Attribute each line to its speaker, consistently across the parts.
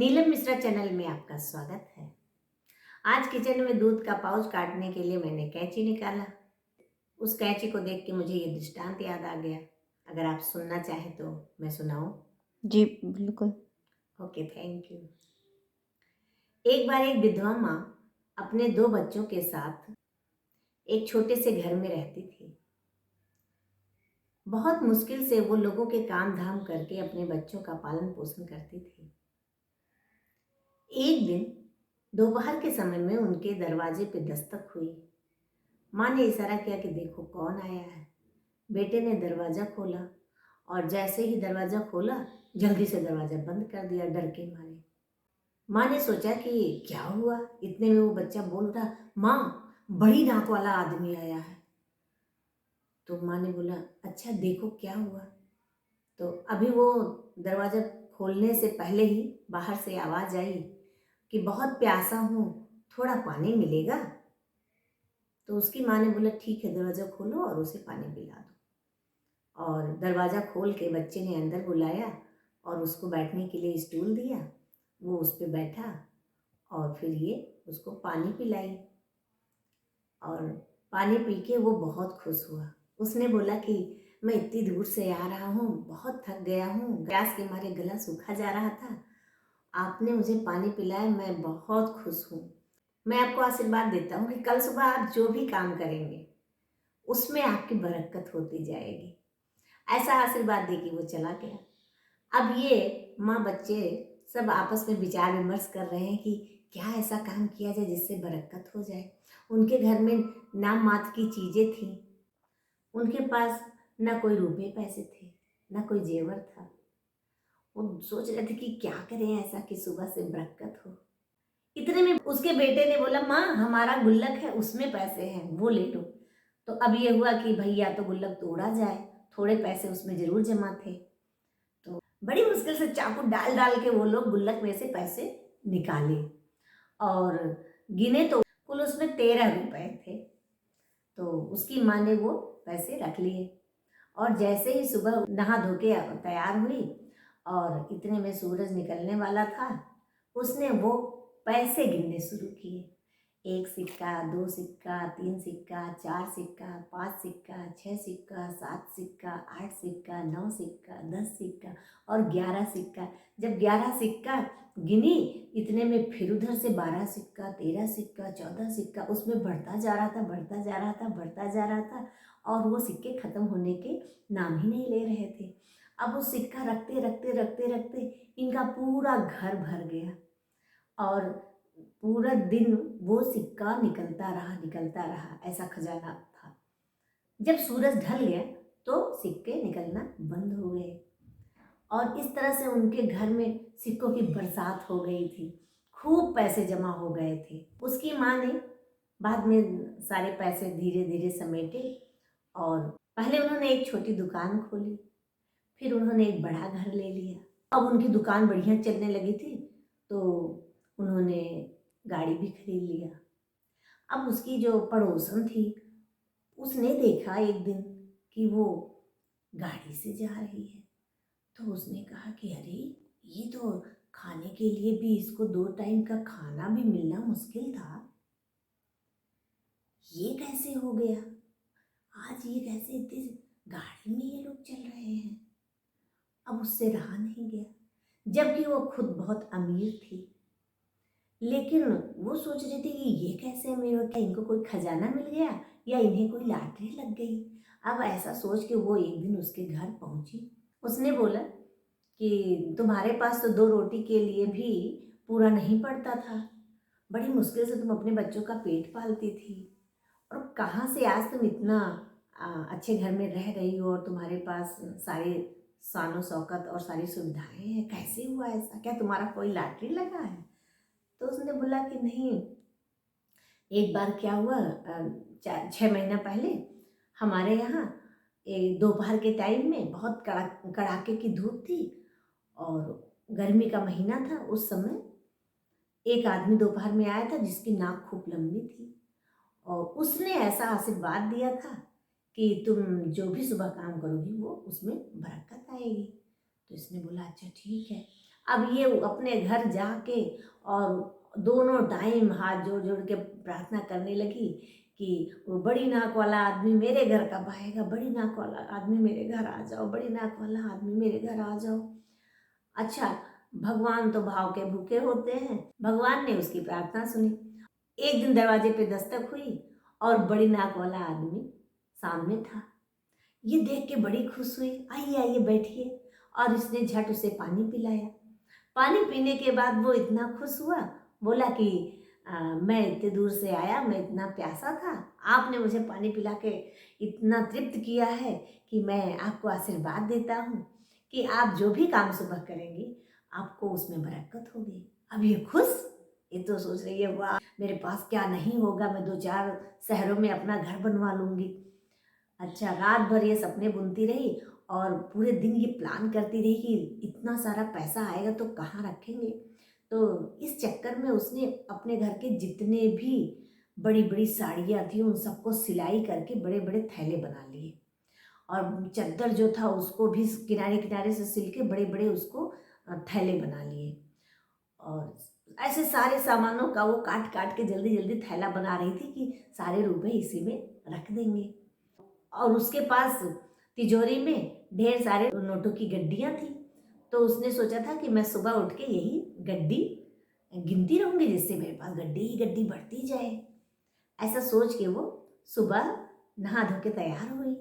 Speaker 1: Neelam Mishra channel में आपका स्वागत है। आज किचन में दूध का पाउच काटने के लिए मैंने कैंची निकाला। उस कैंची को देख के मुझे ये दृष्टांत याद आ गया। अगर आप सुनना चाहें तो मैं सुनाऊं?
Speaker 2: जी, बिल्कुल।
Speaker 1: Okay, thank you. एक बार एक विधवा माँ अपने 2 बच्चों के साथ एक छोटे से घर में रहती थी। बहुत मुश्किल से वो लोगों के काम धाम करके अपने बच्चों का पालन पोषण करती थी। एक दिन दोपहर के समय में उनके दरवाजे पे दस्तक हुई। माँ ने इशारा किया कि देखो कौन आया है। बेटे ने दरवाज़ा खोला और जैसे ही दरवाज़ा खोला जल्दी से दरवाज़ा बंद कर दिया डर के मारे। माँ ने सोचा कि क्या हुआ। इतने में वो बच्चा बोल उठा, माँ बड़ी नाक वाला आदमी आया है। तो माँ ने बोला, अच्छा देखो क्या हुआ। तो अभी वो दरवाज़ा खोलने से पहले ही बाहर से आवाज़ आई कि बहुत प्यासा हूँ, थोड़ा पानी मिलेगा। तो उसकी माँ ने बोला, ठीक है दरवाज़ा खोलो और उसे पानी पिला दो। और दरवाज़ा खोल के बच्चे ने अंदर बुलाया और उसको बैठने के लिए स्टूल दिया। वो उस पे बैठा और फिर ये उसको पानी पिलाई और पानी पी के वो बहुत खुश हुआ। उसने बोला कि मैं इतनी दूर से आ रहा हूँ, बहुत थक गया हूँ, प्यास के मारे गला सूखा जा रहा था, आपने मुझे पानी पिलाया, मैं बहुत खुश हूँ। मैं आपको आशीर्वाद देता हूँ कि कल सुबह आप जो भी काम करेंगे उसमें आपकी बरकत होती जाएगी। ऐसा आशीर्वाद दे के वो चला गया। अब ये माँ बच्चे सब आपस में विचार विमर्श कर रहे हैं कि क्या ऐसा काम किया जाए जिससे बरकत हो जाए। उनके घर में नाम मात्र की चीज़ें थीं। उनके पास ना कोई रुपए पैसे थे, ना कोई जेवर था। वो सोच रहे थे कि क्या करें ऐसा कि सुबह से बरकत हो। इतने में उसके बेटे ने बोला, माँ हमारा गुल्लक है उसमें पैसे हैं, वो ले लो। तो अब ये हुआ कि भाई या तो गुल्लक तोड़ा जाए, थोड़े पैसे उसमें ज़रूर जमा थे। तो बड़ी मुश्किल से चाकू डाल डाल के वो लोग गुल्लक में से पैसे निकाले और गिने तो कुल उसमें 13 रुपए थे। तो उसकी माँ ने वो पैसे रख लिए और जैसे ही सुबह नहा धो के तैयार हुई और इतने में सूरज निकलने वाला था, उसने वो पैसे गिनने शुरू किए। 1 सिक्का, 2 सिक्का, 3 सिक्का, 4 सिक्का, 5 सिक्का, 6 सिक्का, 7 सिक्का, 8 सिक्का, 9 सिक्का, 10 सिक्का और 11 सिक्का। जब 11 सिक्का गिनी, इतने में फिर उधर से 12 सिक्का, 13 सिक्का, 14 सिक्का, उसमें बढ़ता जा रहा था, बढ़ता जा रहा था, बढ़ता जा रहा था और वो सिक्के ख़त्म होने के नाम ही नहीं ले रहे थे। अब वो सिक्का रखते रखते रखते रखते इनका पूरा घर भर गया और पूरा दिन वो सिक्का निकलता रहा, ऐसा खजाना था। जब सूरज ढल गया तो सिक्के निकलना बंद हो गए और इस तरह से उनके घर में सिक्कों की बरसात हो गई थी। खूब पैसे जमा हो गए थे। उसकी माँ ने बाद में सारे पैसे धीरे धीरे समेटे और पहले उन्होंने एक छोटी दुकान खोली, फिर उन्होंने एक बड़ा घर ले लिया। अब उनकी दुकान बढ़िया चलने लगी थी तो उन्होंने गाड़ी भी खरीद लिया। अब उसकी जो पड़ोसन थी उसने देखा एक दिन कि वो गाड़ी से जा रही है। तो उसने कहा कि अरे ये तो खाने के लिए भी इसको 2 टाइम का खाना भी मिलना मुश्किल था, ये कैसे हो गया। आज ये कैसे इतनी गाड़ी में ये लोग चल रहे हैं। अब उससे रहा नहीं गया, जबकि वो खुद बहुत अमीर थी, लेकिन वो सोच रही थी कि ये कैसे अमीर हो, क्या इनको कोई खजाना मिल गया या इन्हें कोई लॉटरी लग गई। अब ऐसा सोच के वो एक दिन उसके घर पहुंची। उसने बोला कि तुम्हारे पास तो 2 रोटी के लिए भी पूरा नहीं पड़ता था, बड़ी मुश्किल से तुम अपने बच्चों का पेट पालती थी और कहाँ से आज तुम इतना अच्छे घर में रह रही हो और तुम्हारे पास सारे शानो शौकत और सारी सुविधाएं हैं, कैसे हुआ ऐसा, क्या तुम्हारा कोई लॉटरी लगा है। तो उसने बोला कि नहीं, एक बार क्या हुआ, 6 महीना पहले हमारे यहाँ दोपहर के टाइम में बहुत कड़ाके की धूप थी और गर्मी का महीना था। उस समय एक आदमी दोपहर में आया था जिसकी नाक खूब लंबी थी और उसने ऐसा आशीर्वाद दिया था कि तुम जो भी सुबह काम करोगी वो उसमें बरकत आएगी। तो इसने बोला अच्छा ठीक है। अब ये अपने घर जाके और दोनों टाइम हाथ जोड़ जोड़ के प्रार्थना करने लगी कि वो बड़ी नाक वाला आदमी मेरे घर कब आएगा, बड़ी नाक वाला आदमी मेरे घर आ जाओ, बड़ी नाक वाला आदमी मेरे घर आ जाओ। अच्छा, भगवान तो भाव के भूखे होते हैं, भगवान ने उसकी प्रार्थना सुनी। एक दिन दरवाजे पे दस्तक हुई और बड़ी नाक वाला आदमी सामने था। ये देख के बड़ी खुश हुई, आइए आइए बैठिए, और इसने झट उसे पानी पिलाया। पानी पीने के बाद वो इतना खुश हुआ, बोला कि मैं इतने दूर से आया, मैं इतना प्यासा था, आपने मुझे पानी पिला के इतना तृप्त किया है कि मैं आपको आशीर्वाद देता हूँ कि आप जो भी काम सुबह करेंगी आपको उसमें बरकत होगी। अब ये खुश, ये तो सोच रही है वाह मेरे पास क्या नहीं होगा, मैं 2-4 शहरों में अपना घर बनवा लूँगी। अच्छा, रात भर ये सपने बुनती रही और पूरे दिन ये प्लान करती रही कि इतना सारा पैसा आएगा तो कहाँ रखेंगे। तो इस चक्कर में उसने अपने घर के जितने भी बड़ी बड़ी साड़ियाँ थी उन सबको सिलाई करके बड़े बड़े थैले बना लिए, और चद्दर जो था उसको भी किनारे किनारे से सिल के बड़े बड़े उसको थैले बना लिए। और ऐसे सारे सामानों का वो काट काट के जल्दी जल्दी थैला बना रही थी कि सारे रुपए इसी में रख देंगे। और उसके पास तिजोरी में ढेर सारे नोटों की गड्डियाँ थी, तो उसने सोचा था कि मैं सुबह उठ के यही गड्डी गिनती रहूँगी जिससे मेरे पास गड्डी ही गड्डी बढ़ती जाए। ऐसा सोच के वो सुबह नहा धो के तैयार हुई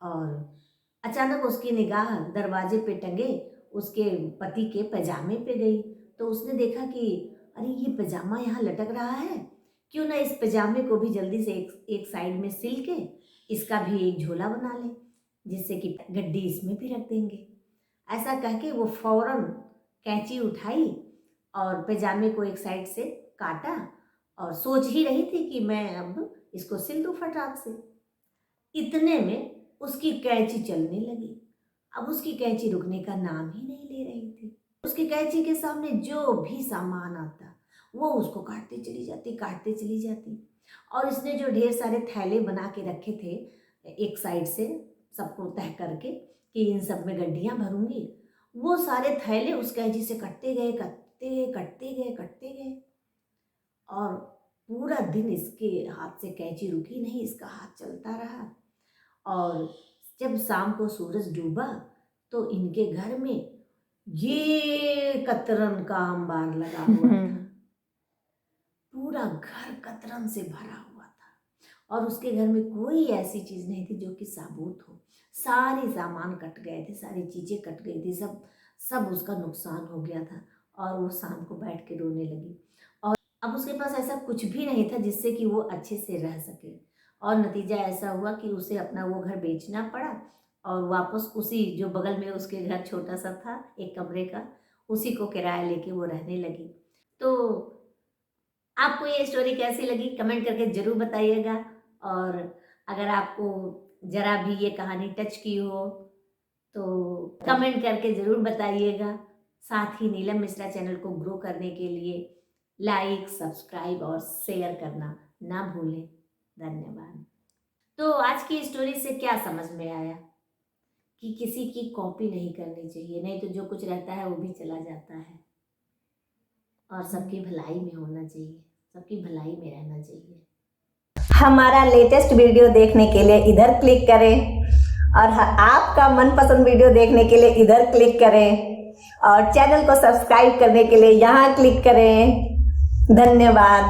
Speaker 1: और अचानक उसकी निगाह दरवाजे पे टंगे उसके पति के पैजामे पे गई। तो उसने देखा कि अरे ये पैजामा यहाँ लटक रहा है, क्यों ना इस पैजामे को भी जल्दी से एक साइड में सिल के इसका भी एक झोला बना ले, जिससे कि गड्डी इसमें भी रख देंगे। ऐसा कह के वो फौरन कैंची उठाई और पैजामे को एक साइड से काटा और सोच ही रही थी कि मैं अब इसको सिल दूँ फटाक से। इतने में उसकी कैंची चलने लगी। अब उसकी कैंची रुकने का नाम ही नहीं ले रही थी। उसकी कैंची के सामने जो भी सामान आता वो उसको काटते चली जाती। और इसने जो ढेर सारे थैले बना के रखे थे एक साइड से सबको तय करके कि इन सब में गड्डियाँ भरूंगी, वो सारे थैले उस कैंची से कटते गए और पूरा दिन इसके हाथ से कैंची रुकी नहीं, इसका हाथ चलता रहा। और जब शाम को सूरज डूबा तो इनके घर में ये कतरन का अंबार लगा हुआ था। पूरा घर कतरन से भरा हुआ था और उसके घर में कोई ऐसी चीज़ नहीं थी जो कि साबुत हो। सारे सामान कट गए थे, सारी चीज़ें कट गई थी, सब उसका नुकसान हो गया था। और वो शाम को बैठ के रोने लगी और अब उसके पास ऐसा कुछ भी नहीं था जिससे कि वो अच्छे से रह सके। और नतीजा ऐसा हुआ कि उसे अपना वो घर बेचना पड़ा और वापस उसी जो बगल में उसके घर छोटा सा था एक कमरे का, उसी को किराया लेके वो रहने लगी। तो आपको ये स्टोरी कैसी लगी कमेंट करके ज़रूर बताइएगा। और अगर आपको ज़रा भी ये कहानी टच की हो तो कमेंट करके ज़रूर बताइएगा। साथ ही नीलम मिश्रा चैनल को ग्रो करने के लिए लाइक, सब्सक्राइब और शेयर करना ना भूलें। धन्यवाद। तो आज की स्टोरी से क्या समझ में आया कि किसी की कॉपी नहीं करनी चाहिए, नहीं तो जो कुछ रहता है वो भी चला जाता है। और सबकी भलाई में होना चाहिए, सबकी भलाई में रहना चाहिए।
Speaker 2: हमारा लेटेस्ट वीडियो देखने के लिए इधर क्लिक करें और आपका मनपसंद वीडियो देखने के लिए इधर क्लिक करें और चैनल को सब्सक्राइब करने के लिए यहाँ क्लिक करें। धन्यवाद।